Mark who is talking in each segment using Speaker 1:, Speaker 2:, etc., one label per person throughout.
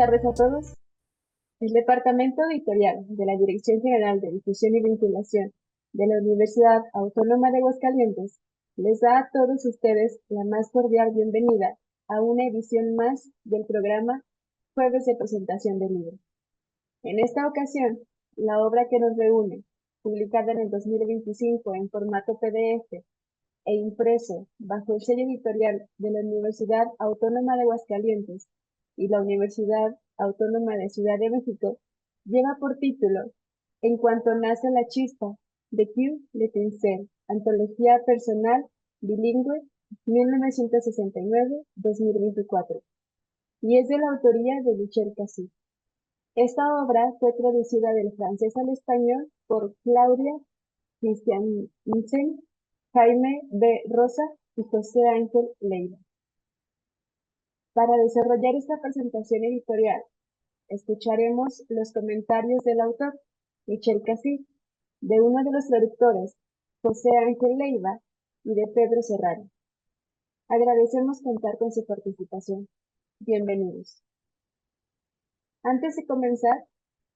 Speaker 1: tardes a todos. El Departamento Editorial de la Dirección General de Difusión y Vinculación de la Universidad Autónoma de Aguascalientes les da a todos ustedes la más cordial bienvenida a una edición más del programa Jueves de Presentación del Libro. En esta ocasión, la obra que nos reúne, publicada en el 2025 en formato PDF e impreso bajo el sello editorial de la Universidad Autónoma de Aguascalientes y la Universidad Autónoma de Ciudad de México, lleva por título En cuanto nace la chispa, de Q. Letincel, Antología Personal Bilingüe, 1969-2024, y es de la autoría de Michel Cassy. Esta obra fue traducida del francés al español por Claudia Christiansen, Jaime B. Rosa y José Ángel Leiva. Para desarrollar esta presentación editorial, escucharemos los comentarios del autor, Michel Cassy, de uno de los traductores, José Ángel Leiva, y de Pedro Serrano. Agradecemos contar con su participación. Bienvenidos. Antes de comenzar,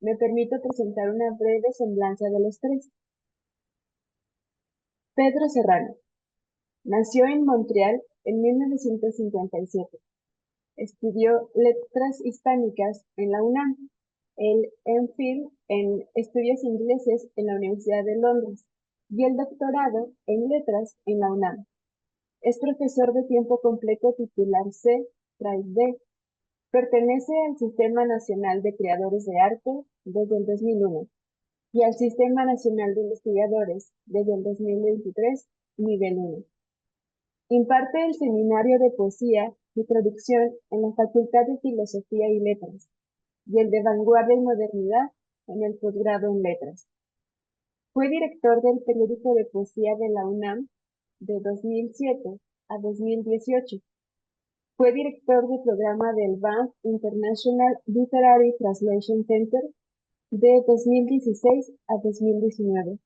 Speaker 1: me permito presentar una breve semblanza de los tres. Pedro Serrano nació en Montreal en 1957. Estudió Letras Hispánicas en la UNAM, el MPhil en Estudios Ingleses en la Universidad de Londres y el doctorado en Letras en la UNAM. Es profesor de tiempo completo titular C-D. Pertenece al Sistema Nacional de Creadores de Arte desde el 2001 y al Sistema Nacional de Investigadores desde el 2023, nivel 1. Imparte el Seminario de Poesía y Traducción en la Facultad de Filosofía y Letras y el de Vanguardia y Modernidad en el posgrado en Letras. Fue director del periódico de poesía de la UNAM de 2007 a 2018. Fue director del programa del Banff International Literary Translation Center de 2016 a 2019.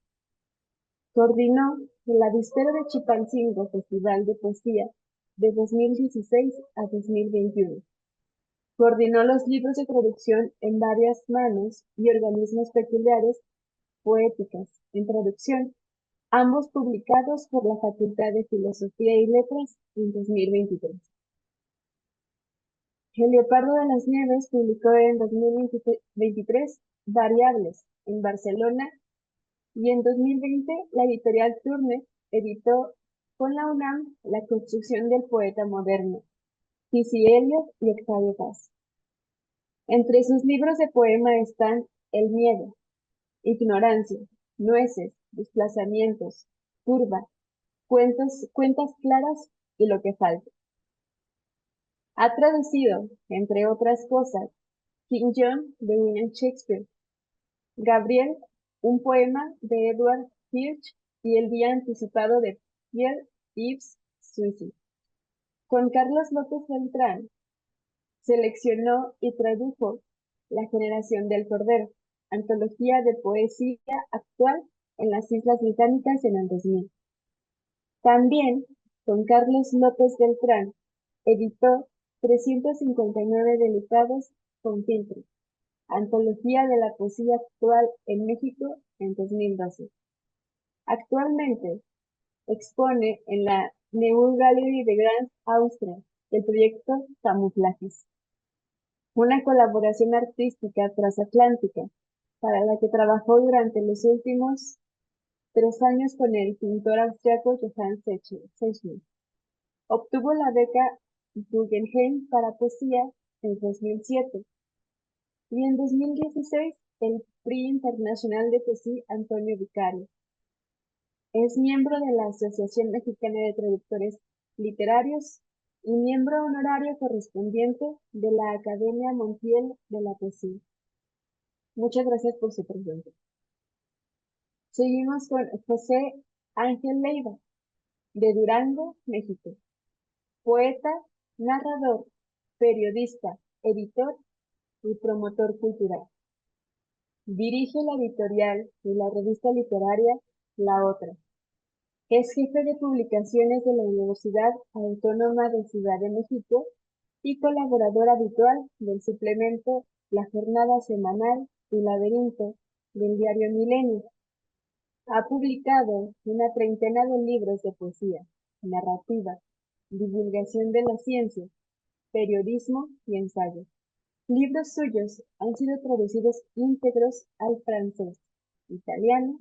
Speaker 1: Coordinó el Avispero de Chilpancingo Festival de Poesía de 2016 a 2021. Coordinó los libros de traducción en varias manos y organismos peculiares poéticas en traducción, ambos publicados por la Facultad de Filosofía y Letras en 2023. El Leopardo de las Nieves publicó en 2023 Variables en Barcelona y en 2020 la editorial Turner editó con la UNAM La construcción del poeta moderno, T.C. Eliot y Octavio Paz. Entre sus libros de poema están El miedo, Ignorancia, Nueces, Desplazamientos, Curva, Cuentas claras y Lo que falta. Ha traducido, entre otras cosas, King John de William Shakespeare, Gabriel, un poema de Edward Hirsch y El día anticipado de Pierre-Yves Suissy. Con Carlos López Beltrán, seleccionó y tradujo La generación del Cordero, antología de poesía actual en las Islas Británicas en el 2000. También, con Carlos López Beltrán, editó 359 delicados con filtro, antología de la poesía actual en México en 2012. Actualmente expone en la Neue Gallery de Grand Austria el proyecto Camuflajes, una colaboración artística transatlántica para la que trabajó durante los últimos 3 años con el pintor austriaco Johann Sechler. Obtuvo la beca Guggenheim para poesía en 2007 y en 2016 el Prix Internacional de Poesía Antonio Vicario. Es miembro de la Asociación Mexicana de Traductores Literarios y miembro honorario correspondiente de la Academia Montiel de la Poesía. Muchas gracias por su presencia. Seguimos con José Ángel Leiva, de Durango, México. Poeta, narrador, periodista, editor y promotor cultural. Dirige la editorial y la revista literaria La Otra. Es jefe de publicaciones de la Universidad Autónoma de Ciudad de México y colaborador habitual del suplemento La Jornada Semanal y Laberinto del diario Milenio. Ha publicado una treintena de libros de poesía, narrativa, divulgación de la ciencia, periodismo y ensayo. Libros suyos han sido traducidos íntegros al francés, italiano,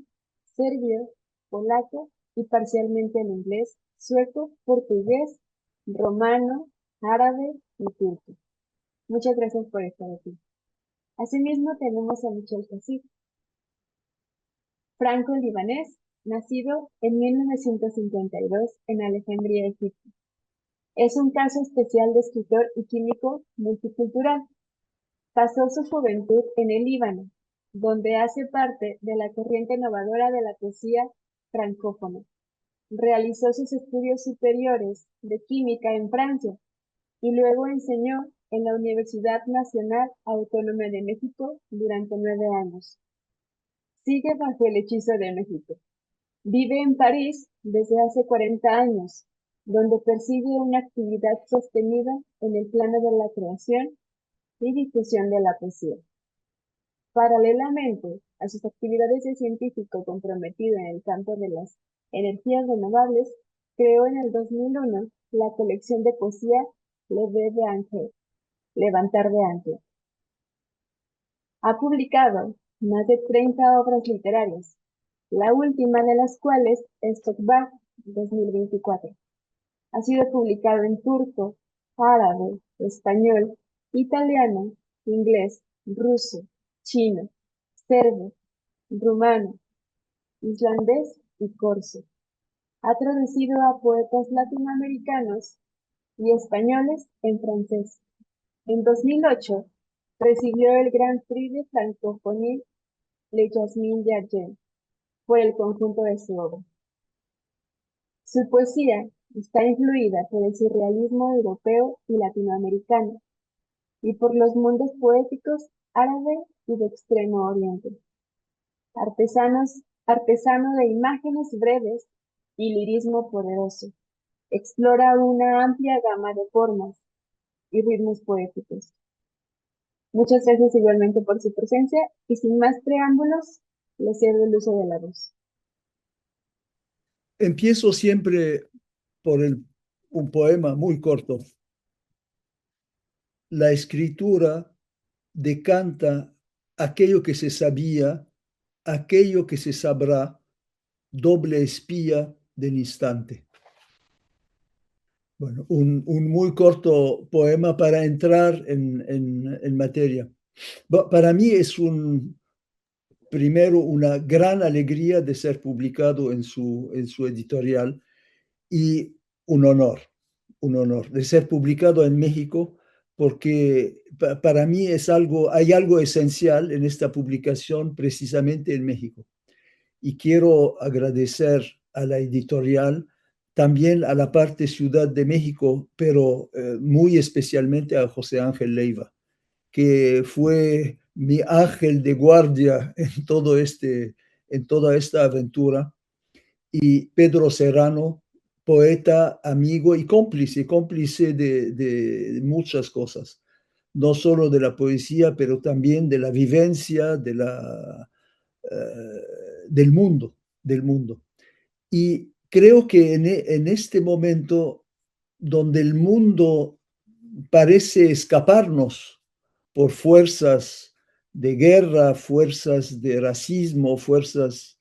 Speaker 1: serbio, polaco y parcialmente al inglés, sueco, portugués, romano, árabe y turco. Muchas gracias por estar aquí. Asimismo tenemos a Michel Cassik, franco-libanés, nacido en 1952 en Alejandría, Egipto. Es un caso especial de escritor y químico multicultural. Pasó su juventud en el Líbano, donde hace parte de la corriente innovadora de la poesía francófona. Realizó sus estudios superiores de química en Francia y luego enseñó en la Universidad Nacional Autónoma de México durante 9 años. Sigue bajo el hechizo de México. Vive en París desde hace 40 años, donde persigue una actividad sostenida en el plano de la creación y difusión de la poesía. Paralelamente a sus actividades de científico comprometido en el campo de las energías renovables, creó en el 2001 la colección de poesía Lever de Ángel, Levantar de Ángel. Ha publicado más de 30 obras literarias, la última de las cuales es Tokbak 2024. Ha sido publicado en turco, árabe, español, italiano, inglés, ruso, chino, serbo, rumano, islandés y corso. Ha traducido a poetas latinoamericanos y españoles en francés. En 2008 recibió el Grand Prix de Francophonie Le Jasmin de Argent por el conjunto de su obra. Su poesía está influida por el surrealismo europeo y latinoamericano y por los mundos poéticos árabe y de Extremo Oriente. Artesano de imágenes breves y lirismo poderoso, explora una amplia gama de formas y ritmos poéticos. Muchas gracias igualmente por su presencia y sin más preámbulos, le cedo el uso de la voz.
Speaker 2: Empiezo siempre por un poema muy corto. La escritura decanta aquello que se sabía, aquello que se sabrá, doble espía del instante. Bueno, un muy corto poema para entrar en materia. Para mí es primero una gran alegría de ser publicado en su editorial y un honor de ser publicado en México, porque para mí hay algo esencial en esta publicación precisamente en México. Y quiero agradecer a la editorial, también a la parte Ciudad de México, pero muy especialmente a José Ángel Leiva, que fue mi ángel de guardia en toda esta aventura, y Pedro Serrano, poeta, amigo y cómplice de muchas cosas, no solo de la poesía, pero también de la vivencia del mundo. Y creo que en este momento donde el mundo parece escaparnos por fuerzas de guerra, fuerzas de racismo, fuerzas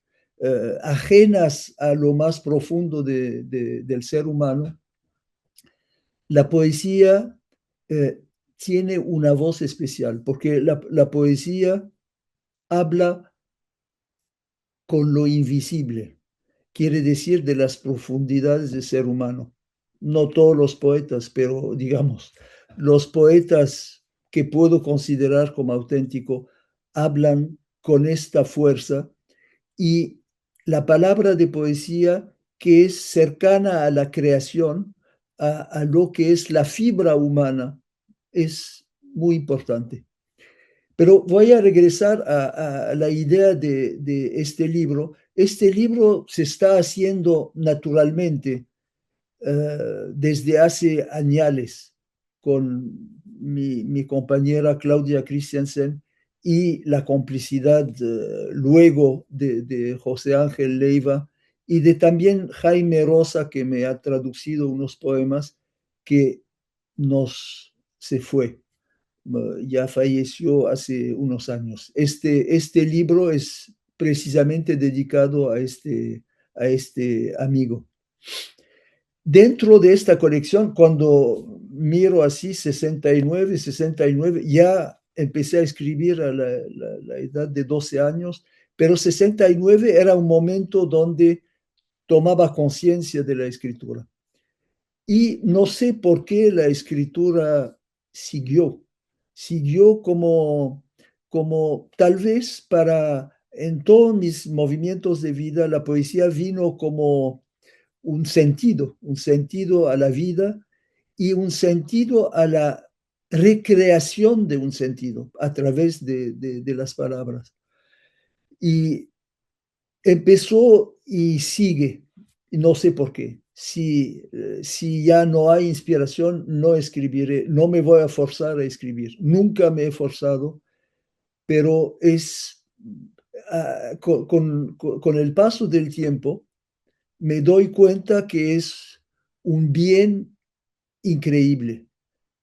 Speaker 2: ajenas a lo más profundo del ser humano, la poesía tiene una voz especial, porque la poesía habla con lo invisible, quiere decir de las profundidades del ser humano. No todos los poetas, pero digamos, los poetas que puedo considerar como auténticos hablan con esta fuerza, y la palabra de poesía que es cercana a la creación, a lo que es la fibra humana, es muy importante. Pero voy a regresar a la idea de este libro. Este libro se está haciendo naturalmente desde hace años. con mi compañera Claudia Christiansen y la complicidad luego de José Ángel Leiva y de también Jaime Rosa, que me ha traducido unos poemas, que se fue, ya falleció hace unos años. Este libro es precisamente dedicado a este amigo. Dentro de esta colección, cuando miro así 69, ya empecé a escribir a la edad de 12 años, pero 69 era un momento donde tomaba conciencia de la escritura. Y no sé por qué la escritura siguió como tal vez en todos mis movimientos de vida, la poesía vino como un sentido a la vida y un sentido a la recreación de un sentido a través de las palabras. Y empezó y sigue, y no sé por qué. Si ya no hay inspiración, no escribiré, no me voy a forzar a escribir. Nunca me he forzado, pero con el paso del tiempo, me doy cuenta que es un bien increíble,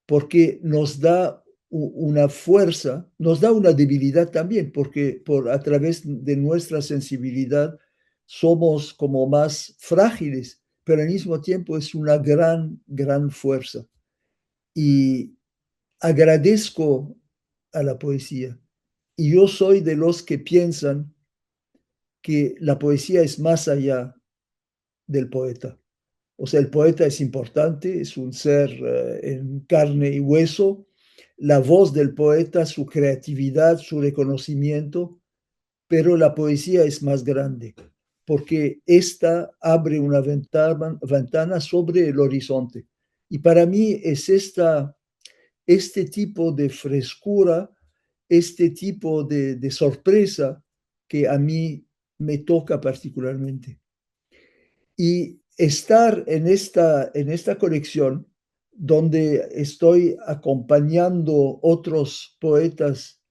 Speaker 2: porque nos da una fuerza, nos da una debilidad también, porque a través de nuestra sensibilidad somos como más frágiles, pero al mismo tiempo es una gran fuerza. Y agradezco a la poesía. Y yo soy de los que piensan que la poesía es más allá del poeta. O sea, el poeta es importante, es un ser en carne y hueso. La voz del poeta, su creatividad, su reconocimiento, pero la poesía es más grande, porque esta abre una ventana sobre el horizonte. Y para mí es este tipo de frescura, este tipo de sorpresa que a mí me toca particularmente. Y estar en esta colección donde estoy acompañando otros poetas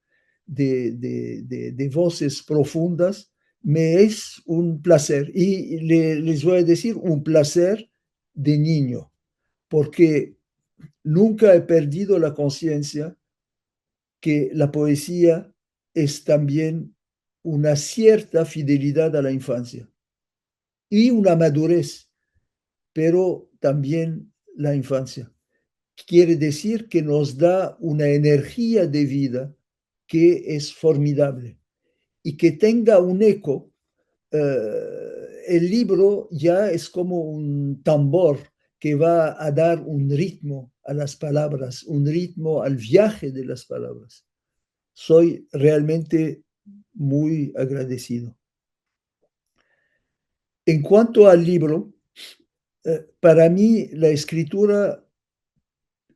Speaker 2: de voces profundas, me es un placer. Y les voy a decir un placer de niño, porque nunca he perdido la conciencia que la poesía es también una cierta fidelidad a la infancia y una madurez, pero también la infancia. Quiere decir que nos da una energía de vida que es formidable y que tenga un eco. El libro ya es como un tambor que va a dar un ritmo a las palabras, un ritmo al viaje de las palabras. Soy realmente muy agradecido. En cuanto al libro, para mí la escritura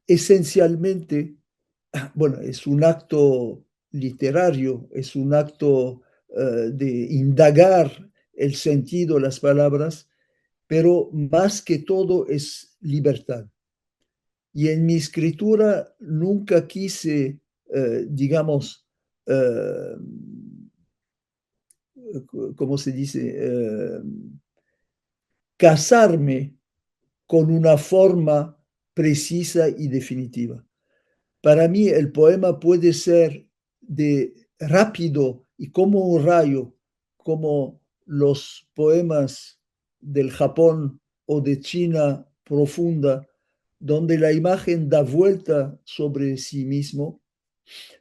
Speaker 2: esencialmente, bueno, es un acto literario, es un acto de indagar el sentido, las palabras, pero más que todo es libertad. Y en mi escritura nunca quise, digamos, eh, ¿cómo se dice? Casarme con una forma precisa y definitiva. Para mí el poema puede ser de rápido y como un rayo, como los poemas del Japón o de China profunda, donde la imagen da vuelta sobre sí mismo,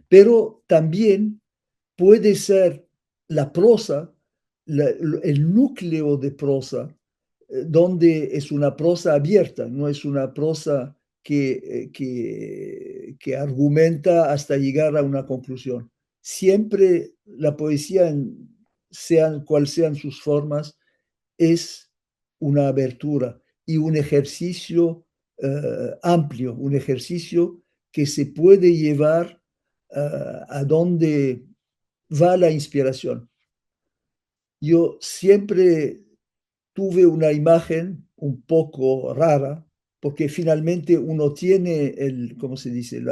Speaker 2: pero también puede ser la prosa, el núcleo de prosa, donde es una prosa abierta, no es una prosa que argumenta hasta llegar a una conclusión. Siempre la poesía, sean cuales sean sus formas, es una abertura y un ejercicio amplio, un ejercicio que se puede llevar a donde va la inspiración. Yo siempre tuve una imagen un poco rara porque finalmente uno tiene ¿cómo se dice?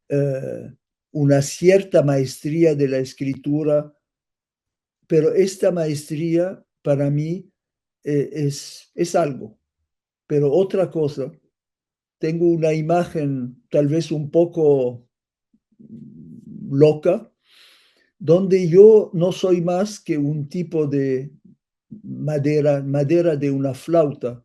Speaker 2: Eh, una cierta maestría de la escritura, pero esta maestría para mí es algo, pero otra cosa, tengo una imagen tal vez un poco loca, donde yo no soy más que un tipo de madera de una flauta,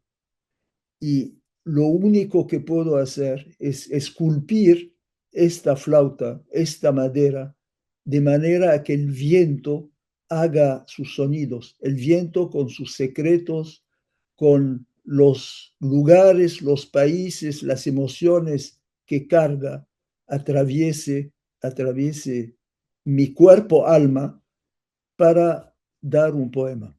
Speaker 2: y lo único que puedo hacer es esculpir esta flauta, esta madera, de manera que el viento haga sus sonidos, el viento con sus secretos, con los lugares, los países, las emociones que carga, atraviese mi cuerpo, alma, para dar un poema.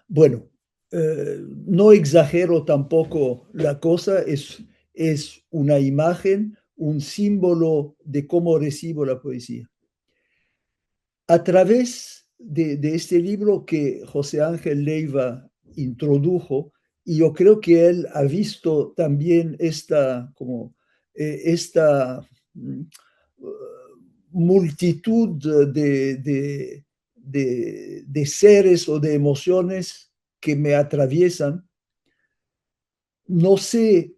Speaker 2: Bueno, no exagero tampoco la cosa, es una imagen, un símbolo de cómo recibo la poesía. A través de este libro que José Ángel Leiva introdujo, y yo creo que él ha visto también esta mm, multitud de seres o de emociones que me atraviesan. No sé,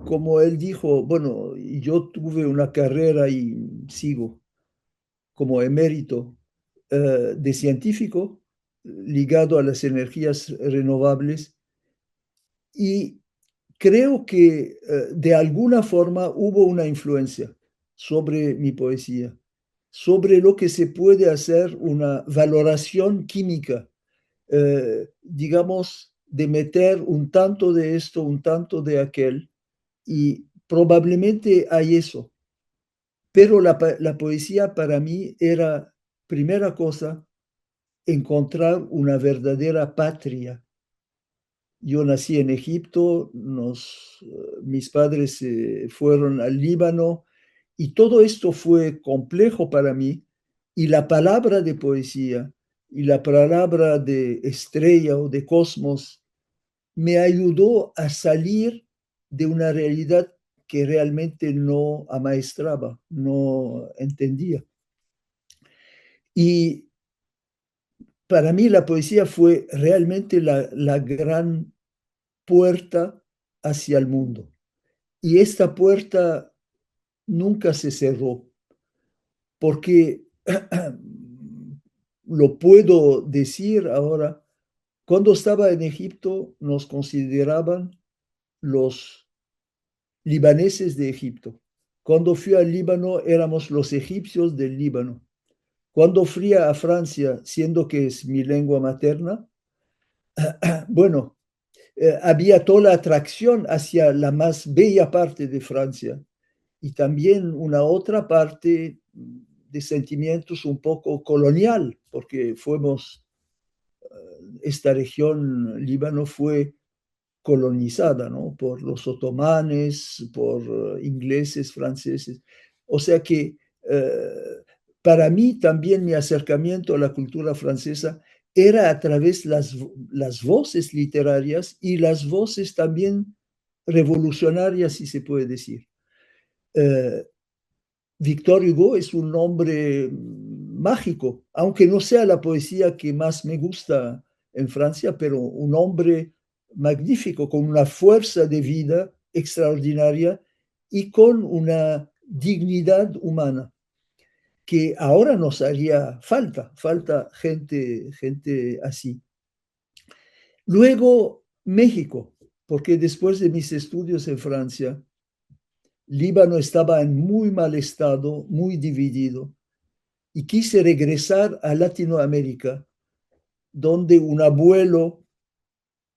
Speaker 2: como él dijo, bueno, yo tuve una carrera y sigo como emérito de científico ligado a las energías renovables, y creo que de alguna forma hubo una influencia sobre mi poesía, sobre lo que se puede hacer una valoración química, digamos, de meter un tanto de esto, un tanto de aquel, y probablemente hay eso. Pero la poesía para mí era, primera cosa, encontrar una verdadera patria. Yo nací en Egipto, mis padres fueron al Líbano, y todo esto fue complejo para mí, y la palabra de poesía y la palabra de estrella o de cosmos me ayudó a salir de una realidad que realmente no amaestraba, no entendía. Y para mí la poesía fue realmente la gran puerta hacia el mundo. Y esta puerta nunca se cerró, porque lo puedo decir ahora, cuando estaba en Egipto nos consideraban los libaneses de Egipto. Cuando fui al Líbano éramos los egipcios del Líbano. Cuando fui a Francia, siendo que es mi lengua materna, bueno, había toda la atracción hacia la más bella parte de Francia, y también una otra parte de sentimientos un poco colonial, porque esta región Líbano fue colonizada, ¿no? Por los otomanes, por ingleses, franceses. O sea que para mí también mi acercamiento a la cultura francesa era a través de las voces literarias y las voces también revolucionarias, si se puede decir. Eh, Victor Hugo es un nombre mágico, aunque no sea la poesía que más me gusta en Francia, pero un hombre magnífico, con una fuerza de vida extraordinaria y con una dignidad humana que ahora nos haría falta gente así. Luego México, porque después de mis estudios en Francia, Líbano estaba en muy mal estado, muy dividido, y quise regresar a Latinoamérica, donde un abuelo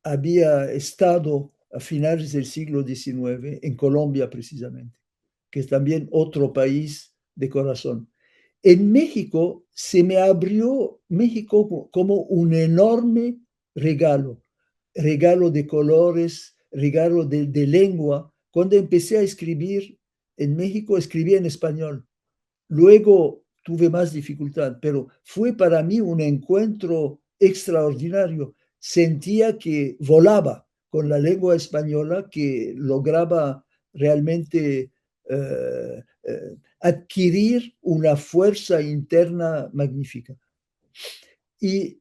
Speaker 2: había estado a finales del siglo XIX, en Colombia precisamente, que es también otro país de corazón. En México se me abrió México como un enorme regalo, regalo de colores, regalo de lengua. Cuando empecé a escribir en México, escribí en español. Luego tuve más dificultad, pero fue para mí un encuentro extraordinario. Sentía que volaba, con la lengua española que lograba realmente adquirir una fuerza interna magnífica. Y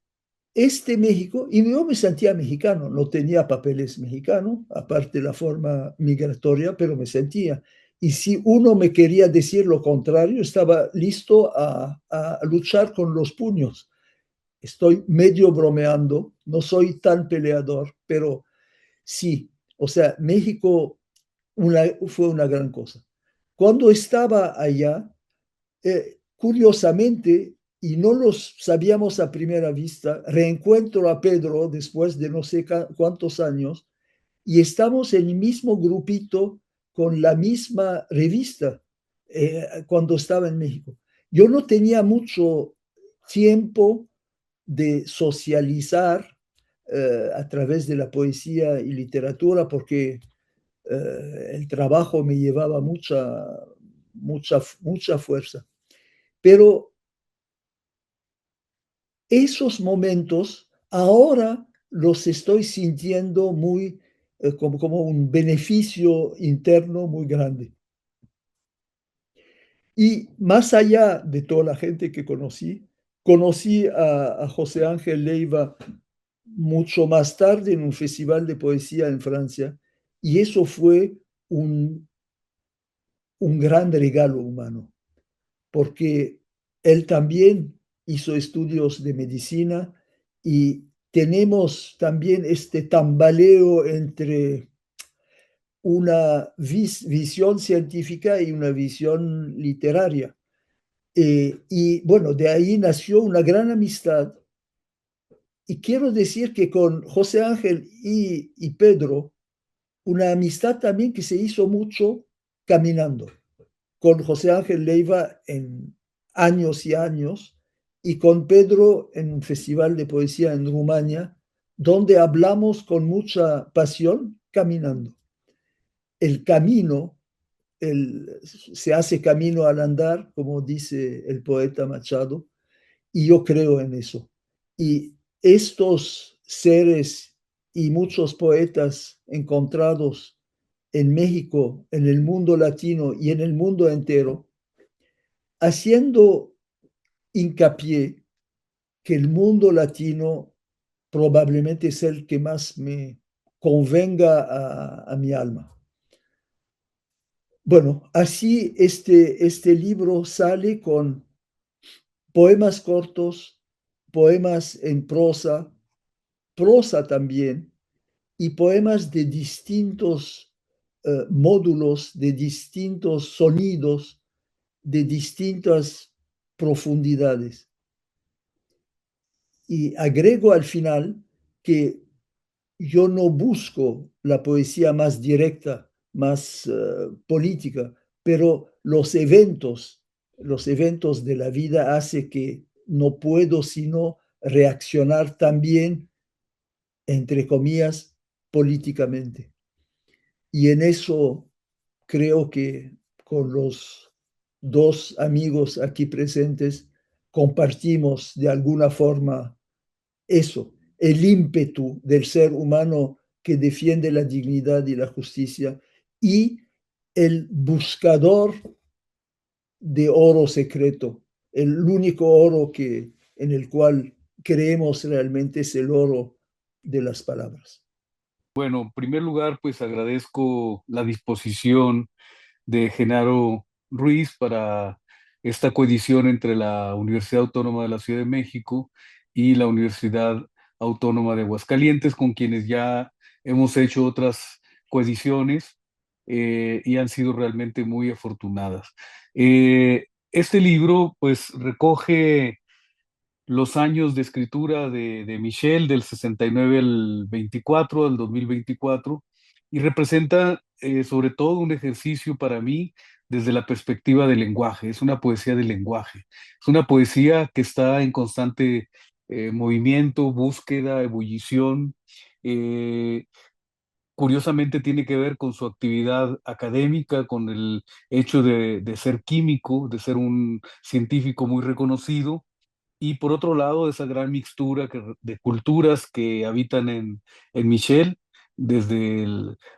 Speaker 2: este México, y yo me sentía mexicano, no tenía papeles mexicanos, aparte de la forma migratoria, pero me sentía. Y si uno me quería decir lo contrario, estaba listo a luchar con los puños. Estoy medio bromeando, no soy tan peleador, pero sí, o sea, México fue una gran cosa. Cuando estaba allá, curiosamente, y no los sabíamos a primera vista, reencuentro a Pedro después de no sé cuántos años y estamos en el mismo grupito con la misma revista cuando estaba en México. Yo no tenía mucho tiempo de socializar a través de la poesía y literatura porque el trabajo me llevaba mucha fuerza. Pero esos momentos ahora los estoy sintiendo muy como un beneficio interno muy grande. Y más allá de toda la gente que conocí a José Ángel Leiva mucho más tarde en un festival de poesía en Francia, y eso fue un, un gran regalo humano, porque él también hizo estudios de medicina y tenemos también este tambaleo entre una visión científica y una visión literaria. Y bueno, de ahí nació una gran amistad. Y quiero decir que con José Ángel y Pedro, una amistad también que se hizo mucho caminando. Con José Ángel Leiva en años y años, y con Pedro en un festival de poesía en Rumania, donde hablamos con mucha pasión caminando. El camino, se hace camino al andar, como dice el poeta Machado, y yo creo en eso. Y estos seres y muchos poetas encontrados en México, en el mundo latino y en el mundo entero, haciendo hincapié que el mundo latino probablemente es el que más me convenga a mi alma. Bueno, así este libro sale con poemas cortos, poemas en prosa también, y poemas de distintos módulos, de distintos sonidos, de distintas profundidades. Y agrego al final que yo no busco la poesía más directa, más política, pero los eventos de la vida hace que no puedo sino reaccionar también, entre comillas, políticamente. Y en eso creo que con los dos amigos aquí presentes compartimos de alguna forma eso, el ímpetu del ser humano que defiende la dignidad y la justicia y el buscador de oro secreto, el único oro en el cual creemos realmente es el oro de las palabras.
Speaker 3: Bueno, en primer lugar, pues agradezco la disposición de Genaro Ruiz para esta coedición entre la Universidad Autónoma de la Ciudad de México y la Universidad Autónoma de Aguascalientes, con quienes ya hemos hecho otras coediciones y han sido realmente muy afortunadas. Este libro, pues, recoge los años de escritura de Michel, del 69 al 24, al 2024, y representa sobre todo un ejercicio para mí desde la perspectiva del lenguaje. Es una poesía del lenguaje. Es una poesía que está en constante movimiento, búsqueda, ebullición. eh, Curiosamente tiene que ver con su actividad académica, con el hecho de ser químico, de ser un científico muy reconocido, y por otro lado, esa gran mixtura de culturas que habitan en Michel, desde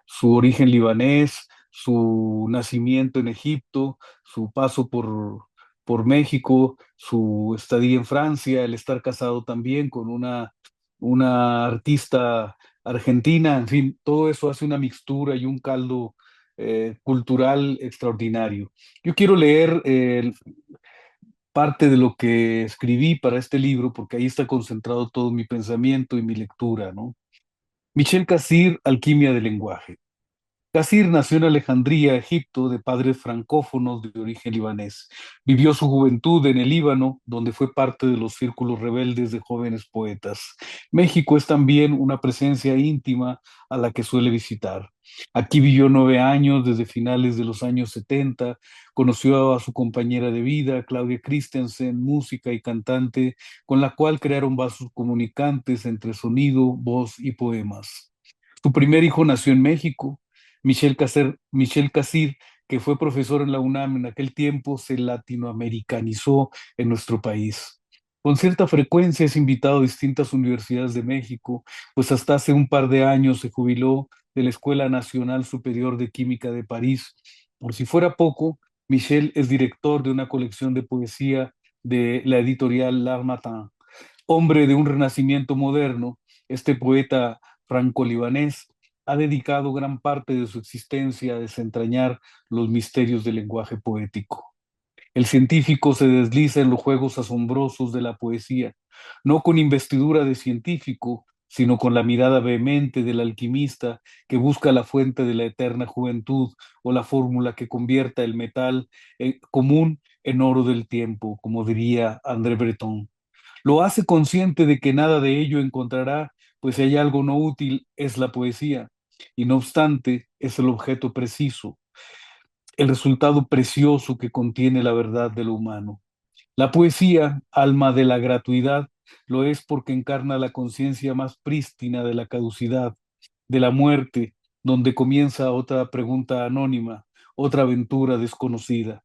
Speaker 3: su origen libanés, su nacimiento en Egipto, su paso por México, su estadía en Francia, el estar casado también con una artista argentina, en fin, todo eso hace una mixtura y un caldo cultural extraordinario. Yo quiero leer parte de lo que escribí para este libro, porque ahí está concentrado todo mi pensamiento y mi lectura, ¿no? Michel Cassir, Alquimia del lenguaje. Cassir nació en Alejandría, Egipto, de padres francófonos de origen libanés. Vivió su juventud en el Líbano, donde fue parte de los círculos rebeldes de jóvenes poetas. México es también una presencia íntima a la que suele visitar. Aquí vivió 9 años, desde finales de los años 70. Conoció a su compañera de vida, Claudia Christensen, música y cantante, con la cual crearon vasos comunicantes entre sonido, voz y poemas. Su primer hijo nació en México. Michel Cassir, que fue profesor en la UNAM en aquel tiempo, se latinoamericanizó en nuestro país. Con cierta frecuencia es invitado a distintas universidades de México, pues hasta hace un par de años se jubiló de la Escuela Nacional Superior de Química de París. Por si fuera poco, Michel es director de una colección de poesía de la editorial L'Harmattan. Hombre de un renacimiento moderno, este poeta franco-libanés ha dedicado gran parte de su existencia a desentrañar los misterios del lenguaje poético. El científico se desliza en los juegos asombrosos de la poesía, no con investidura de científico, sino con la mirada vehemente del alquimista que busca la fuente de la eterna juventud o la fórmula que convierta el metal común en oro del tiempo, como diría André Breton. Lo hace consciente de que nada de ello encontrará, pues si hay algo no útil es la poesía, y no obstante es el objeto preciso, el resultado precioso que contiene la verdad de lo humano. La poesía, alma de la gratuidad, lo es porque encarna la conciencia más prístina de la caducidad, de la muerte, donde comienza otra pregunta anónima, otra aventura desconocida.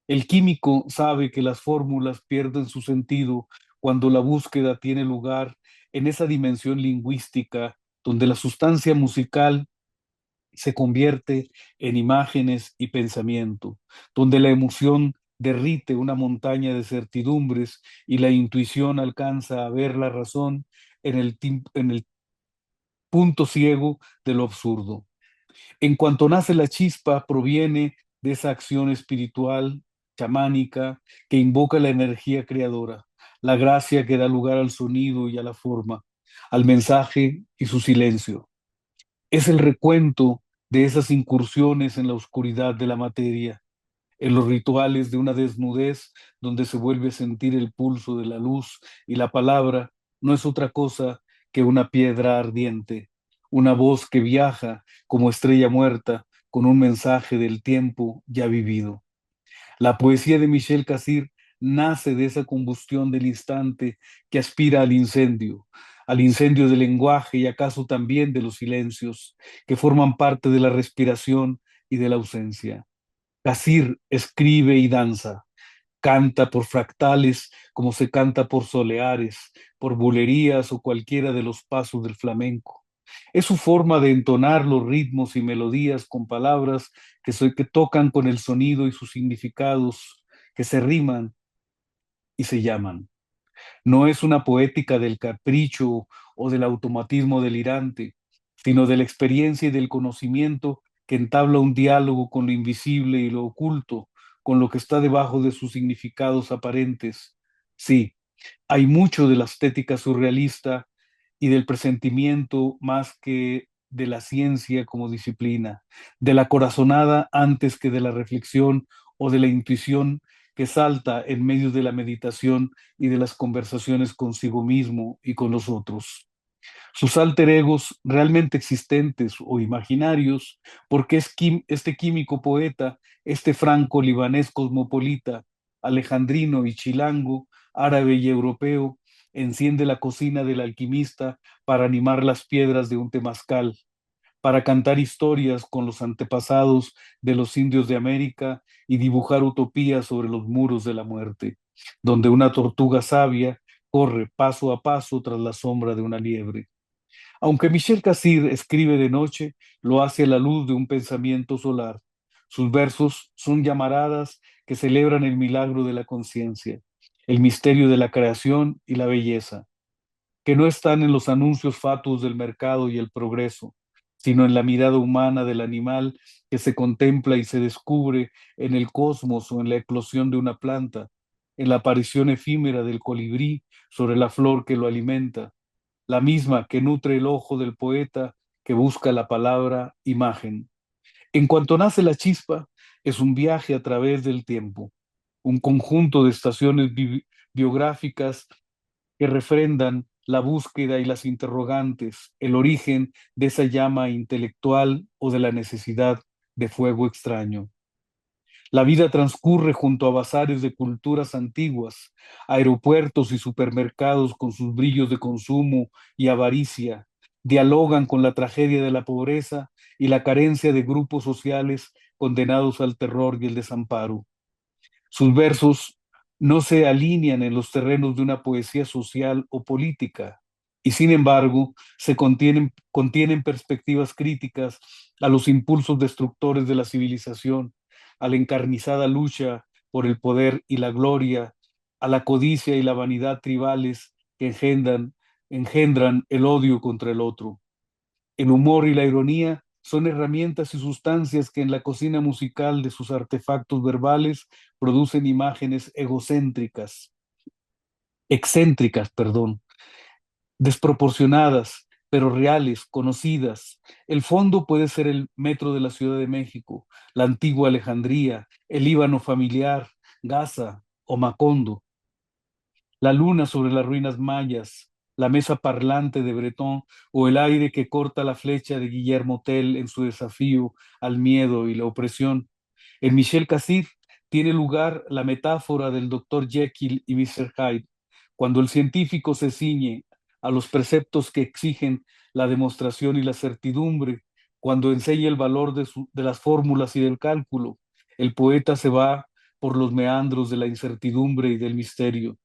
Speaker 3: El químico sabe que las fórmulas pierden su sentido cuando la búsqueda tiene lugar en esa dimensión lingüística donde la sustancia musical se convierte en imágenes y pensamiento, donde la emoción derrite una montaña de certidumbres y la intuición alcanza a ver la razón en el punto ciego de lo absurdo. En cuanto nace la chispa, proviene de esa acción espiritual, chamánica, que invoca la energía creadora, la gracia que da lugar al sonido y a la forma, al mensaje y su silencio. Es el recuento de esas incursiones en la oscuridad de la materia, en los rituales de una desnudez donde se vuelve a sentir el pulso de la luz y la palabra no es otra cosa que una piedra ardiente, una voz que viaja como estrella muerta con un mensaje del tiempo ya vivido. La poesía de Michel Cassir nace de esa combustión del instante que aspira al incendio del lenguaje y acaso también de los silencios que forman parte de la respiración y de la ausencia. Cassir escribe y danza, canta por fractales como se canta por soleares, por bulerías o cualquiera de los pasos del flamenco. Es su forma de entonar los ritmos y melodías con palabras que tocan con el sonido y sus significados, que se riman y se llaman. No es una poética del capricho o del automatismo delirante, sino de la experiencia y del conocimiento que entabla un diálogo con lo invisible y lo oculto, con lo que está debajo de sus significados aparentes. Sí, hay mucho de la estética surrealista y del presentimiento más que de la ciencia como disciplina, de la corazonada antes que de la reflexión o de la intuición que salta en medio de la meditación y de las conversaciones consigo mismo y con los otros. Sus alter egos realmente existentes o imaginarios, porque este químico poeta, este franco-libanés cosmopolita, alejandrino y chilango, árabe y europeo, enciende la cocina del alquimista para animar las piedras de un temazcal, para cantar historias con los antepasados de los indios de América y dibujar utopías sobre los muros de la muerte, donde una tortuga sabia corre paso a paso tras la sombra de una liebre. Aunque Michel Cassir escribe de noche, lo hace a la luz de un pensamiento solar. Sus versos son llamaradas que celebran el milagro de la conciencia, el misterio de la creación y la belleza, que no están en los anuncios fatuos del mercado y el progreso, sino en la mirada humana del animal que se contempla y se descubre en el cosmos o en la eclosión de una planta, en la aparición efímera del colibrí sobre la flor que lo alimenta, la misma que nutre el ojo del poeta que busca la palabra imagen. En cuanto nace la chispa, es un viaje a través del tiempo, un conjunto de estaciones biográficas que refrendan la búsqueda y las interrogantes, el origen de esa llama intelectual o de la necesidad de fuego extraño. La vida transcurre junto a bazares de culturas antiguas, aeropuertos y supermercados con sus brillos de consumo y avaricia, dialogan con la tragedia de la pobreza y la carencia de grupos sociales condenados al terror y el desamparo. Sus versos no se alinean en los terrenos de una poesía social o política, y sin embargo contienen perspectivas críticas a los impulsos destructores de la civilización, a la encarnizada lucha por el poder y la gloria, a la codicia y la vanidad tribales que engendran el odio contra el otro. El humor y la ironía son herramientas y sustancias que en la cocina musical de sus artefactos verbales producen imágenes excéntricas, desproporcionadas, pero reales, conocidas. El fondo puede ser el metro de la Ciudad de México, la antigua Alejandría, el Líbano familiar, Gaza o Macondo, la luna sobre las ruinas mayas, la mesa parlante de Breton o el aire que corta la flecha de Guillermo Tell en su desafío al miedo y la opresión. En Michel Cassir tiene lugar la metáfora del doctor Jekyll y Mr. Hyde, cuando el científico se ciñe a los preceptos que exigen la demostración y la certidumbre, cuando enseña el valor de las fórmulas y del cálculo, el poeta se va por los meandros de la incertidumbre y del misterio,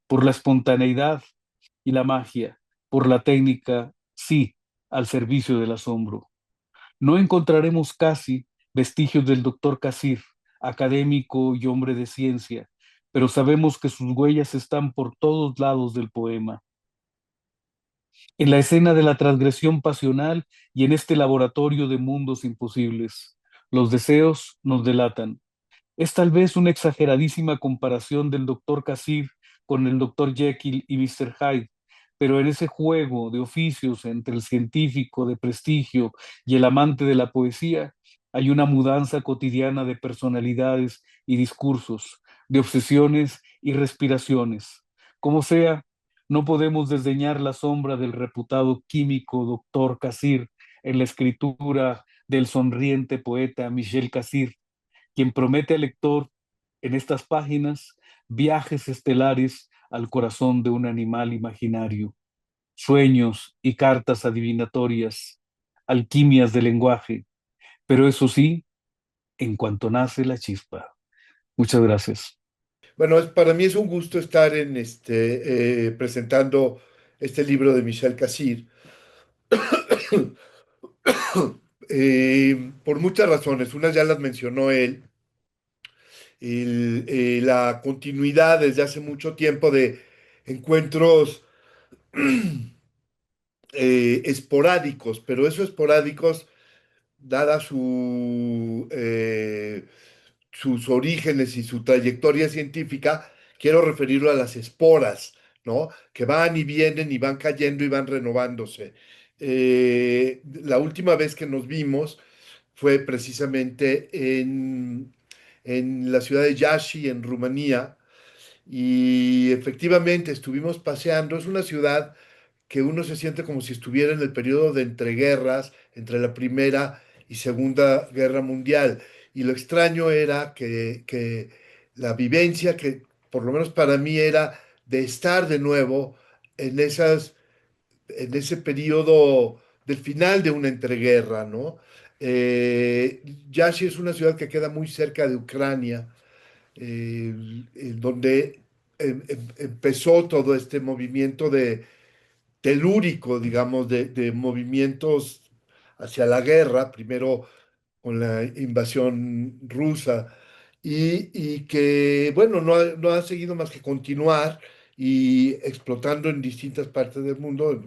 Speaker 3: por la espontaneidad y la magia, por la técnica, sí, al servicio del asombro. No encontraremos casi vestigios del doctor Cassir, académico y hombre de ciencia, pero sabemos que sus huellas están por todos lados del poema, en la escena de la transgresión pasional y en este laboratorio de mundos imposibles. Los deseos nos delatan. Es tal vez una exageradísima comparación del doctor Cassir con el doctor Jekyll y Mr. Hyde, pero en ese juego de oficios entre el científico de prestigio y el amante de la poesía hay una mudanza cotidiana de personalidades y discursos, de obsesiones y respiraciones. Como sea, no podemos desdeñar la sombra del reputado químico doctor Cassir en la escritura del sonriente poeta Michel Cassir, quien promete al lector en estas páginas viajes estelares al corazón de un animal imaginario, sueños y cartas adivinatorias, alquimias del lenguaje, pero eso sí, en cuanto nace la chispa. Muchas gracias.
Speaker 4: Bueno, para mí es un gusto estar en presentando este libro de Michel Cassir, por muchas razones. Unas ya las mencionó él, la continuidad desde hace mucho tiempo de encuentros esporádicos, pero esos esporádicos, dada sus orígenes y su trayectoria científica, quiero referirlo a las esporas, ¿no? Que van y vienen y van cayendo y van renovándose. La última vez que nos vimos fue precisamente en la ciudad de Iași, en Rumanía, y efectivamente estuvimos paseando. Es una ciudad que uno se siente como si estuviera en el periodo de entreguerras, entre la Primera y Segunda Guerra Mundial. Y lo extraño era que la vivencia, que por lo menos para mí era de estar de nuevo en en ese periodo del final de una entreguerra, ¿no? Yashi es una ciudad que queda muy cerca de Ucrania, donde empezó todo este movimiento telúrico, digamos, de movimientos hacia la guerra, primero con la invasión rusa, y que, bueno, no ha seguido más que continuar y explotando en distintas partes del mundo,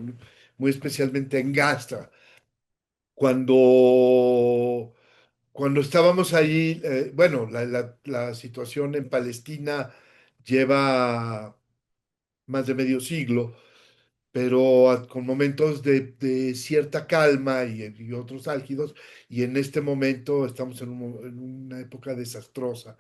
Speaker 4: muy especialmente en Gaza. Cuando, cuando estábamos ahí, bueno, la situación en Palestina lleva más de medio siglo, pero con momentos de cierta calma y otros álgidos, y en este momento estamos en una época desastrosa.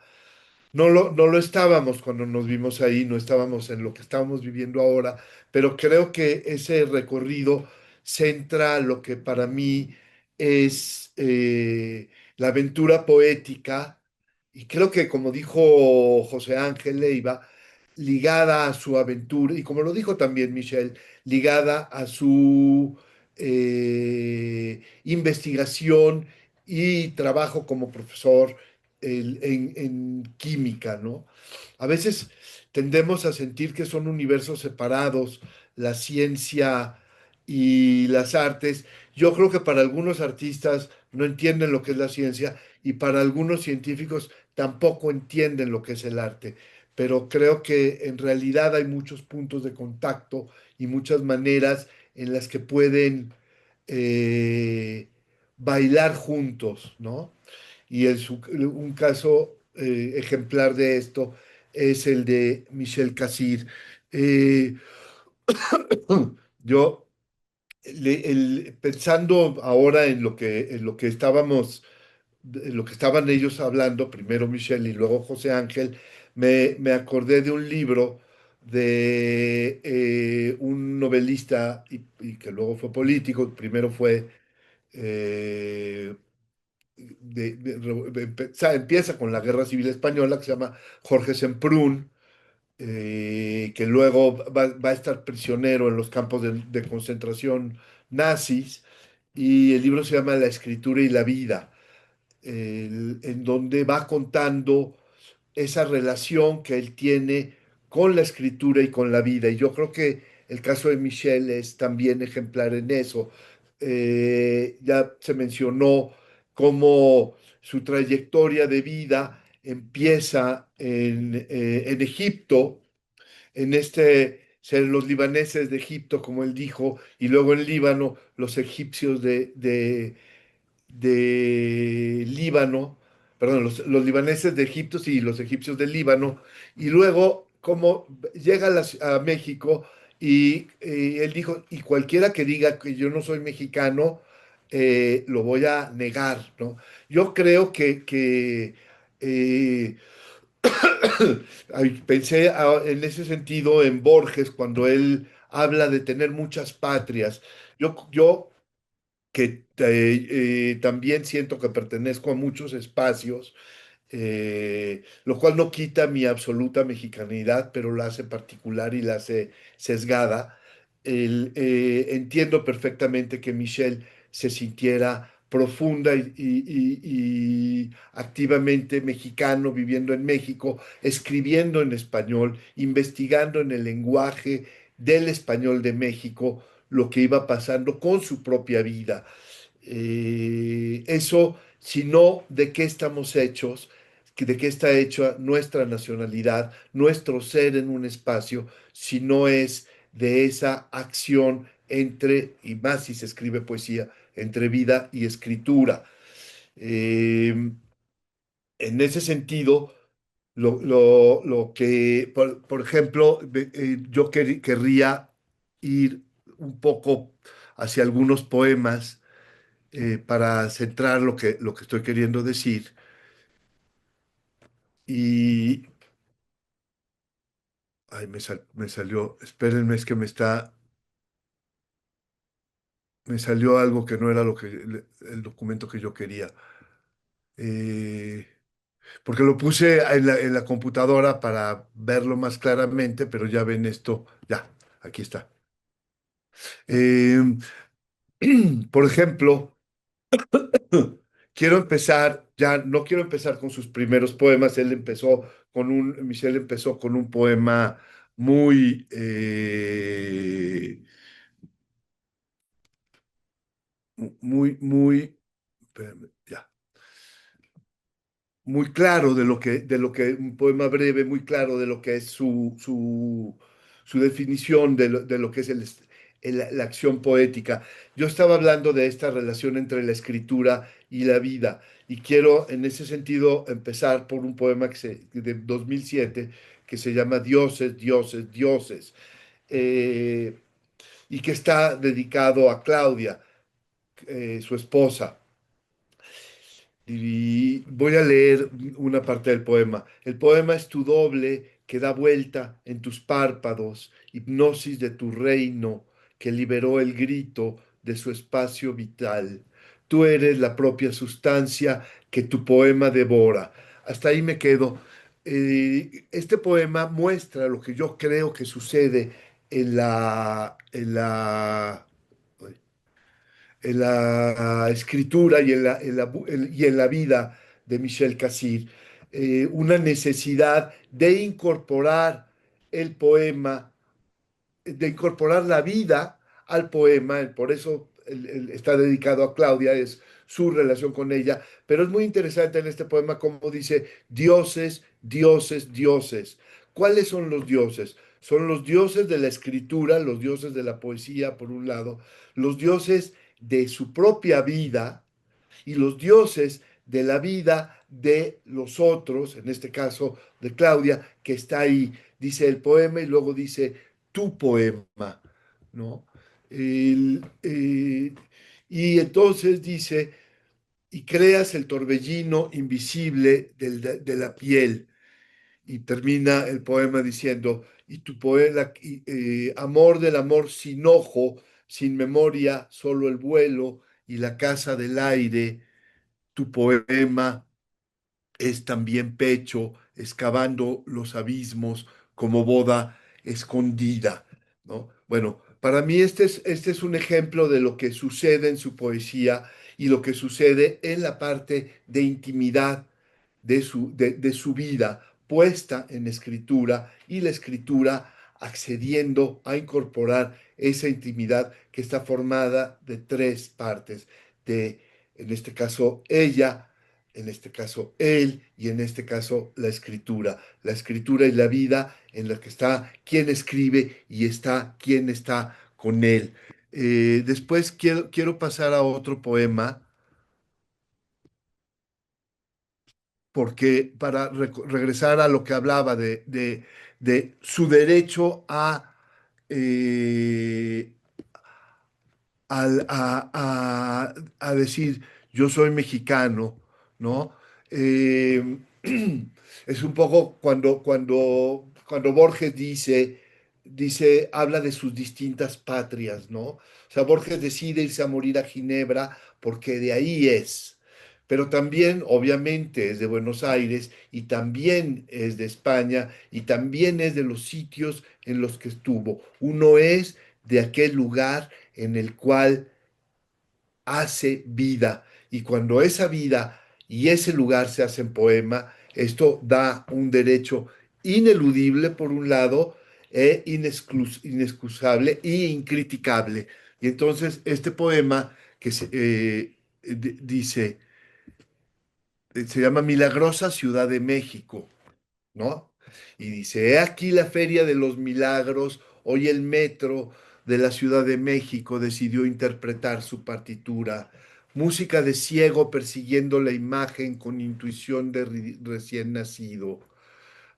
Speaker 4: No lo estábamos cuando nos vimos ahí, no estábamos en lo que estábamos viviendo ahora, pero creo que ese recorrido centra lo que para mí es la aventura poética, y creo que como dijo José Ángel Leiva, ligada a su aventura, y como lo dijo también Michelle, ligada a su investigación y trabajo como profesor en química, ¿no? A veces tendemos a sentir que son universos separados, la ciencia y las artes. Yo creo que para algunos artistas no entienden lo que es la ciencia y para algunos científicos tampoco entienden lo que es el arte. Pero creo que en realidad hay muchos puntos de contacto y muchas maneras en las que pueden eh, bailar juntos, ¿no? Y un caso ejemplar de esto es el de Michel Cassir. Eh, yo, pensando ahora en lo que estábamos, en lo que estaban ellos hablando, primero Michel y luego José Ángel, me acordé de un libro de un novelista y que luego fue político, primero fue eh, empieza con la Guerra Civil Española, que se llama Jorge Semprún, que luego va a estar prisionero en los campos de concentración nazis, y el libro se llama La escritura y la vida, en donde va contando esa relación que él tiene con la escritura y con la vida. Y yo creo que el caso de Michelle es también ejemplar en eso. Ya se mencionó cómo su trayectoria de vida empieza en Egipto, en ser los libaneses de Egipto, como él dijo, y luego en Líbano, los egipcios de Líbano, perdón, los libaneses de Egipto y los egipcios de Líbano, y luego como llega a México y él dijo, y cualquiera que diga que yo no soy mexicano, lo voy a negar, ¿no? Yo creo eh, pensé en ese sentido en Borges cuando él habla de tener muchas patrias. Yo que también siento que pertenezco a muchos espacios, lo cual no quita mi absoluta mexicanidad, pero la hace particular y la hace sesgada. Entiendo perfectamente que Michelle se sintiera profunda y activamente mexicano, viviendo en México, escribiendo en español, investigando en el lenguaje del español de México lo que iba pasando con su propia vida. Eso, si no, ¿de qué estamos hechos? ¿De qué está hecha nuestra nacionalidad, nuestro ser en un espacio, si no es de esa acción entre, y más si se escribe poesía, entre vida y escritura? Eh, en ese sentido, lo que, por ejemplo, yo querría ir un poco hacia algunos poemas para centrar lo que estoy queriendo decir. Y, ay, me salió, espérenme, es que me salió algo que no era el documento que yo quería. Eh, Porque lo puse en la computadora para verlo más claramente, pero ya ven esto, ya, aquí está. Eh, por ejemplo, quiero empezar, ya no quiero empezar con sus primeros poemas, Michel empezó con un poema muy, espérame, ya, muy claro un poema breve, muy claro de lo que es su definición de lo que es la acción poética. Yo estaba hablando de esta relación entre la escritura y la vida, y quiero en ese sentido empezar por un poema de 2007 que se llama Dioses, Dioses, Dioses, eh, y que está dedicado a Claudia, su esposa. Y voy a leer una parte del poema. El poema es tu doble que da vuelta en tus párpados, hipnosis de tu reino que liberó el grito de su espacio vital. Tú eres la propia sustancia que tu poema devora. Hasta ahí me quedo. Este poema muestra lo que yo creo que sucede en la escritura y y en la vida de Michel Cassir, una necesidad de incorporar el poema, de incorporar la vida al poema, por eso está dedicado a Claudia, es su relación con ella, pero es muy interesante en este poema como dice, dioses, dioses, dioses. ¿Cuáles son los dioses? Son los dioses de la escritura, los dioses de la poesía, por un lado, los dioses de su propia vida y los dioses de la vida de los otros, en este caso de Claudia, que está ahí, dice el poema y luego dice tu poema, ¿no? El, y entonces dice, y creas el torbellino invisible de la piel. Y termina el poema diciendo, y tu poema, amor del amor sin ojo, sin memoria, solo el vuelo y la casa del aire, tu poema es también pecho, excavando los abismos como boda escondida, ¿no? Bueno, para mí este es un ejemplo de lo que sucede en su poesía y lo que sucede en la parte de intimidad de su vida puesta en escritura y la escritura accediendo a incorporar esa intimidad que está formada de tres partes, de, en este caso, ella, en este caso, él y en este caso, la escritura. La escritura y la vida en la que está quien escribe y está quien está con él. Después quiero pasar a otro poema porque para regresar a lo que hablaba de su derecho eh, a decir yo soy mexicano, ¿no? Eh, es un poco cuando Borges habla de sus distintas patrias, ¿no? O sea, Borges decide irse a morir a Ginebra porque de ahí es. Pero también, obviamente, es de Buenos Aires y también es de España y también es de los sitios en los que estuvo. Uno es de aquel lugar en el cual hace vida. Y cuando esa vida y ese lugar se hacen poema, esto da un derecho ineludible, por un lado, inexcusable e incriticable. Y entonces este poema dice, se llama Milagrosa Ciudad de México, ¿no? Y dice, he aquí la Feria de los Milagros, hoy el metro de la Ciudad de México decidió interpretar su partitura, música de ciego persiguiendo la imagen con intuición de recién nacido.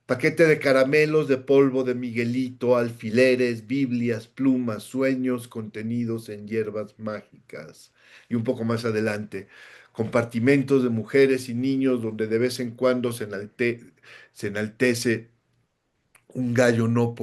Speaker 4: Paquete de caramelos de polvo de Miguelito, alfileres, Biblias, plumas, sueños contenidos en hierbas mágicas. Y un poco más adelante, compartimentos de mujeres y niños donde de vez en cuando se enaltece un gallo no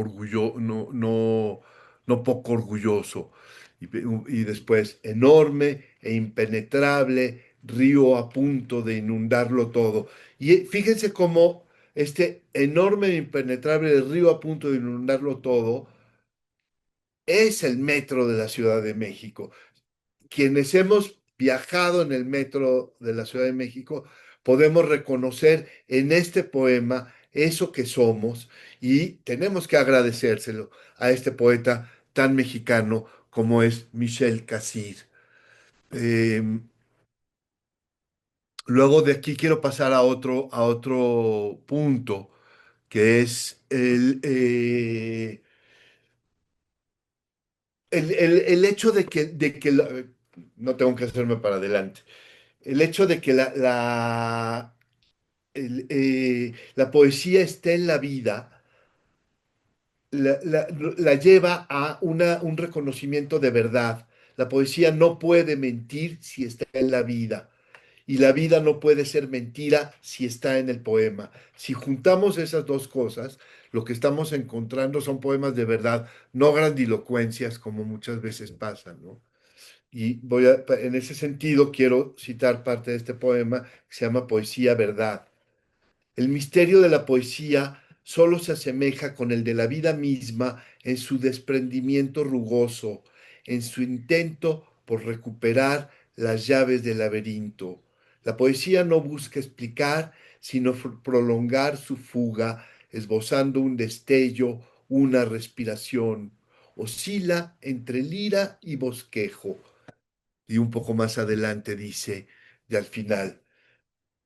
Speaker 4: poco orgulloso. Y después, enorme e impenetrable río a punto de inundarlo todo. Y fíjense cómo este enorme e impenetrable río a punto de inundarlo todo es el metro de la Ciudad de México. Quienes hemos viajado en el metro de la Ciudad de México, podemos reconocer en este poema eso que somos y tenemos que agradecérselo a este poeta tan mexicano como es Michel Cassir. Em, Luego de aquí quiero pasar a otro punto, que es el hecho no tengo que hacerme para adelante, el hecho de que la poesía esté en la vida, la lleva a un reconocimiento de verdad. La poesía no puede mentir si está en la vida. Y la vida no puede ser mentira si está en el poema. Si juntamos esas dos cosas, lo que estamos encontrando son poemas de verdad, no grandilocuencias como muchas veces pasa, ¿no? Y en ese sentido, quiero citar parte de este poema que se llama Poesía Verdad. El misterio de la poesía solo se asemeja con el de la vida misma en su desprendimiento rugoso, en su intento por recuperar las llaves del laberinto. La poesía no busca explicar, sino prolongar su fuga, esbozando un destello, una respiración. Oscila entre lira y bosquejo. Y un poco más adelante dice, y al final,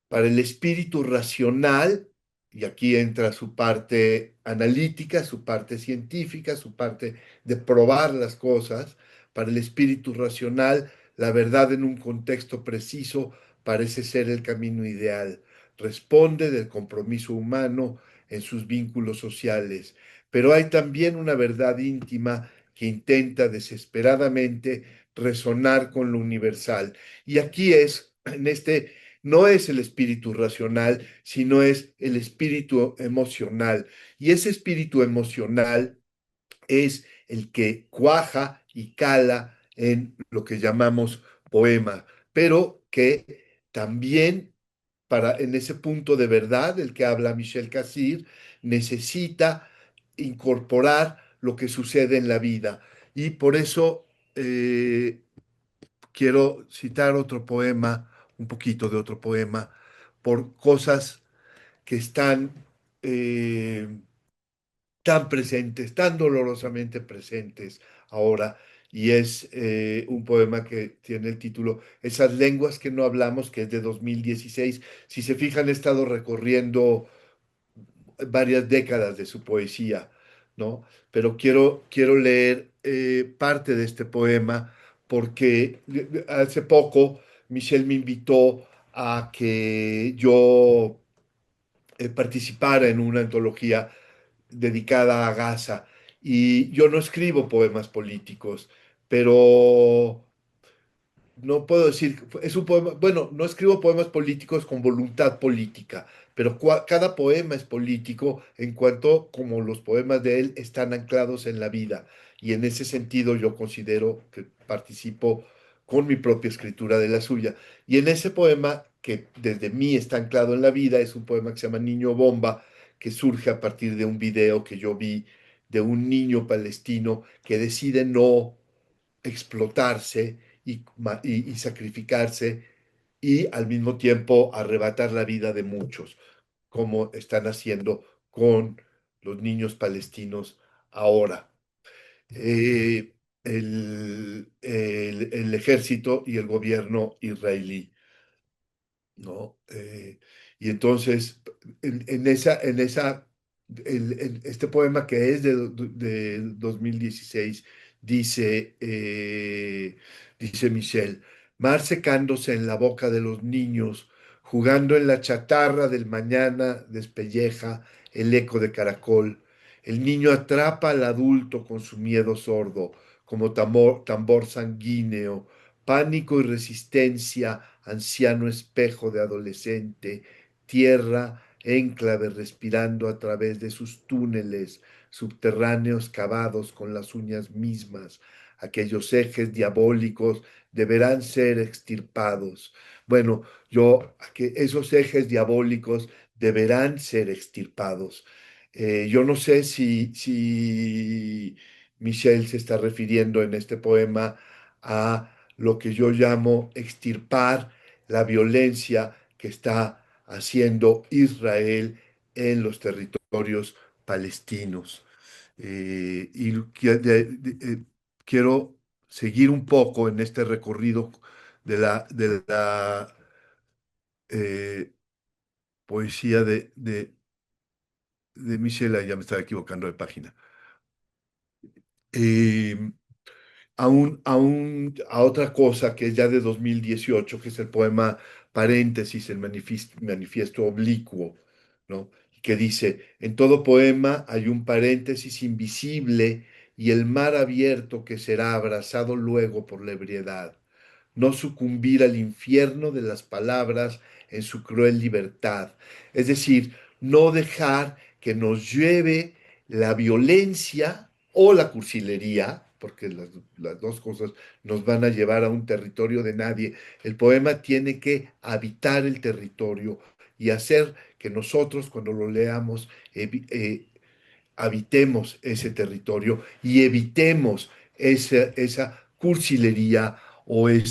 Speaker 4: para el espíritu racional, y aquí entra su parte analítica, su parte científica, su parte de probar las cosas, para el espíritu racional, la verdad en un contexto preciso parece ser el camino ideal. Responde del compromiso humano en sus vínculos sociales, pero hay también una verdad íntima que intenta desesperadamente resonar con lo universal. Y aquí es, en este no es el espíritu racional, sino es el espíritu emocional. Y ese espíritu emocional es el que cuaja y cala en lo que llamamos poema, pero que también en ese punto de verdad del que habla Michel Cassir, necesita incorporar lo que sucede en la vida. Y por eso quiero citar otro poema, un poquito de otro poema, por cosas que están tan presentes, tan dolorosamente presentes ahora. Y es un poema que tiene el título Esas lenguas que no hablamos, que es de 2016. Si se fijan, he estado recorriendo varias décadas de su poesía, ¿no? Pero quiero leer parte de este poema porque hace poco Michelle me invitó a que yo participara en una antología dedicada a Gaza. Y yo no escribo poemas políticos, pero no puedo decir, es un poema, bueno, no escribo poemas políticos con voluntad política, pero cada poema es político en cuanto como los poemas de él están anclados en la vida. Y en ese sentido yo considero que participo con mi propia escritura de la suya. Y en ese poema, que desde mí está anclado en la vida, es un poema que se llama Niño Bomba, que surge a partir de un video que yo vi de un niño palestino que decide no explotarse y sacrificarse y al mismo tiempo arrebatar la vida de muchos, como están haciendo con los niños palestinos ahora. El ejército y el gobierno israelí, ¿no? Y entonces, este poema que es de 2016, dice Michel, mar secándose en la boca de los niños, jugando en la chatarra del mañana, despelleja el eco de caracol. El niño atrapa al adulto con su miedo sordo, como tambor sanguíneo, pánico y resistencia, anciano espejo de adolescente, tierra, enclave respirando a través de sus túneles subterráneos cavados con las uñas mismas. Aquellos ejes diabólicos deberán ser extirpados. Bueno, que esos ejes diabólicos deberán ser extirpados. Yo no sé si Michel se está refiriendo en este poema a lo que yo llamo extirpar la violencia que está haciendo Israel en los territorios palestinos. Y quiero seguir un poco en este recorrido de la eh, poesía de Michela, ya me estaba equivocando de página. Eh, a otra cosa que es ya de 2018, que es el poema Paréntesis, el manifiesto oblicuo, ¿no? Que dice, en todo poema hay un paréntesis invisible y el mar abierto que será abrazado luego por la ebriedad. No sucumbir al infierno de las palabras en su cruel libertad. Es decir, no dejar que nos lleve la violencia o la cursilería, porque las dos cosas nos van a llevar a un territorio de nadie. El poema tiene que habitar el territorio y hacer que nosotros, cuando lo leamos, habitemos ese territorio y evitemos esa cursilería o el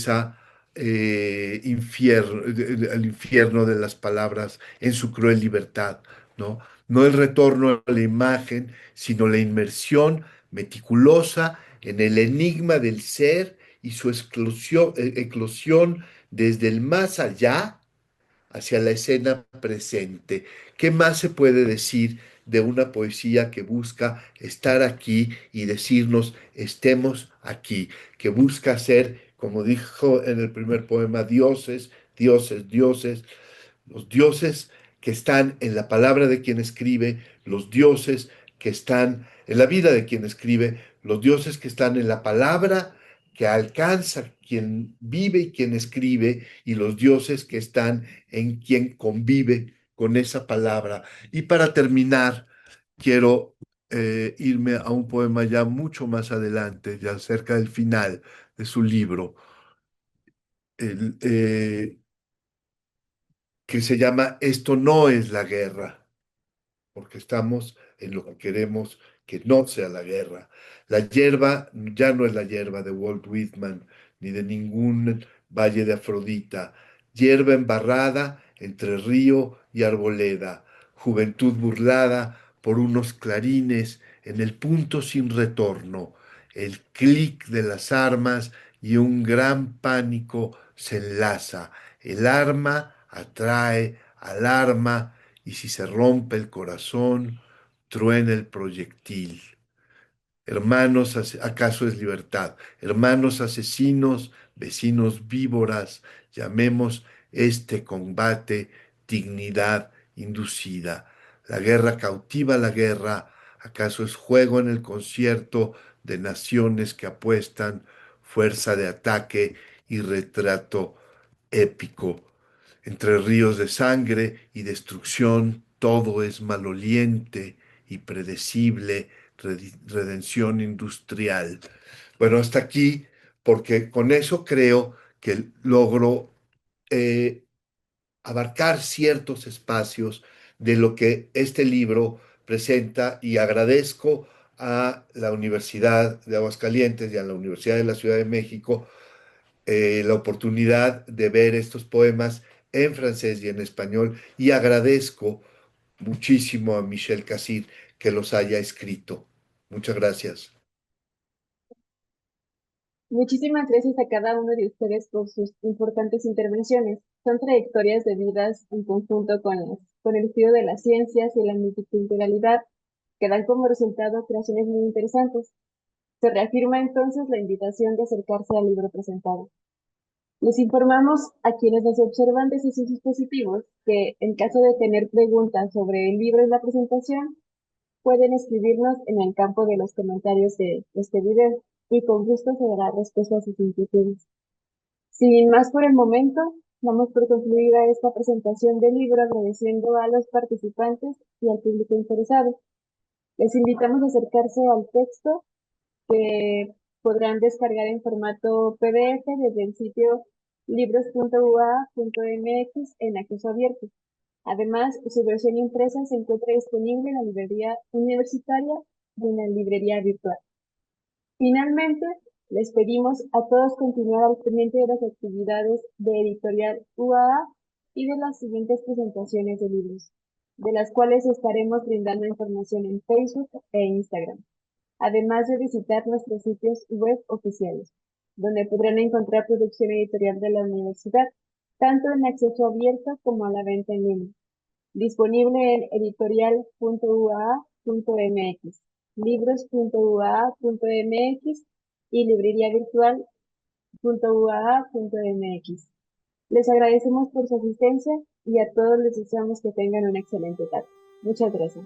Speaker 4: infierno de las palabras en su cruel libertad, ¿no? No el retorno a la imagen, sino la inmersión meticulosa en el enigma del ser y su eclosión desde el más allá hacia la escena presente. ¿Qué más se puede decir de una poesía que busca estar aquí y decirnos estemos aquí, que busca ser, como dijo en el primer poema, dioses, dioses, dioses, los dioses que están en la palabra de quien escribe, los dioses que están en la vida de quien escribe, los dioses que están en la palabra que alcanza quien vive y quien escribe, y los dioses que están en quien convive con esa palabra. Y para terminar, quiero irme a un poema ya mucho más adelante, ya cerca del final de su libro, el, que se llama Esto no es la guerra, porque estamos en lo que queremos que no sea la guerra. La hierba ya no es la hierba de Walt Whitman, ni de ningún valle de Afrodita. Hierba embarrada entre río y arboleda, juventud burlada por unos clarines en el punto sin retorno. El clic de las armas y un gran pánico se enlaza. El arma atrae al arma y si se rompe el corazón, truena el proyectil. Hermanos, ¿acaso es libertad? Hermanos asesinos, vecinos víboras, llamemos este combate dignidad inducida. La guerra cautiva la guerra, ¿acaso es juego en el concierto de naciones que apuestan fuerza de ataque y retrato épico? Entre ríos de sangre y destrucción, todo es maloliente y predecible, redención industrial. Bueno, hasta aquí, porque con eso creo que logro eh, abarcar ciertos espacios de lo que este libro presenta y agradezco a la Universidad de Aguascalientes y a la Universidad de la Ciudad de México la oportunidad de ver estos poemas en francés y en español y agradezco muchísimo a Michel Cassir que los haya escrito. Muchas gracias.
Speaker 1: Muchísimas gracias a cada uno de ustedes por sus importantes intervenciones. Son trayectorias de vidas en conjunto con el estudio de las ciencias y la multiculturalidad que dan como resultado creaciones muy interesantes. Se reafirma entonces la invitación de acercarse al libro presentado. Les informamos a quienes nos observan desde sus dispositivos que, en caso de tener preguntas sobre el libro y la presentación, pueden escribirnos en el campo de los comentarios de este video y con gusto se dará respuesta a sus inquietudes. Sin más por el momento, damos por concluida esta presentación del libro agradeciendo a los participantes y al público interesado. Les invitamos a acercarse al texto que podrán descargar en formato PDF desde el sitio libros.ua.mx en acceso abierto. Además, su versión impresa se encuentra disponible en la librería universitaria y en la librería virtual. Finalmente, les pedimos a todos continuar al pendiente de las actividades de Editorial UAA y de las siguientes presentaciones de libros, de las cuales estaremos brindando información en Facebook e Instagram, además de visitar nuestros sitios web oficiales. donde podrán encontrar producción editorial de la universidad, tanto en acceso abierto como a la venta en línea. Disponible en editorial.uaa.mx, libros.uaa.mx y libreriavirtual.uaa.mx. Les agradecemos por su asistencia y a todos les deseamos que tengan una excelente tarde. Muchas gracias.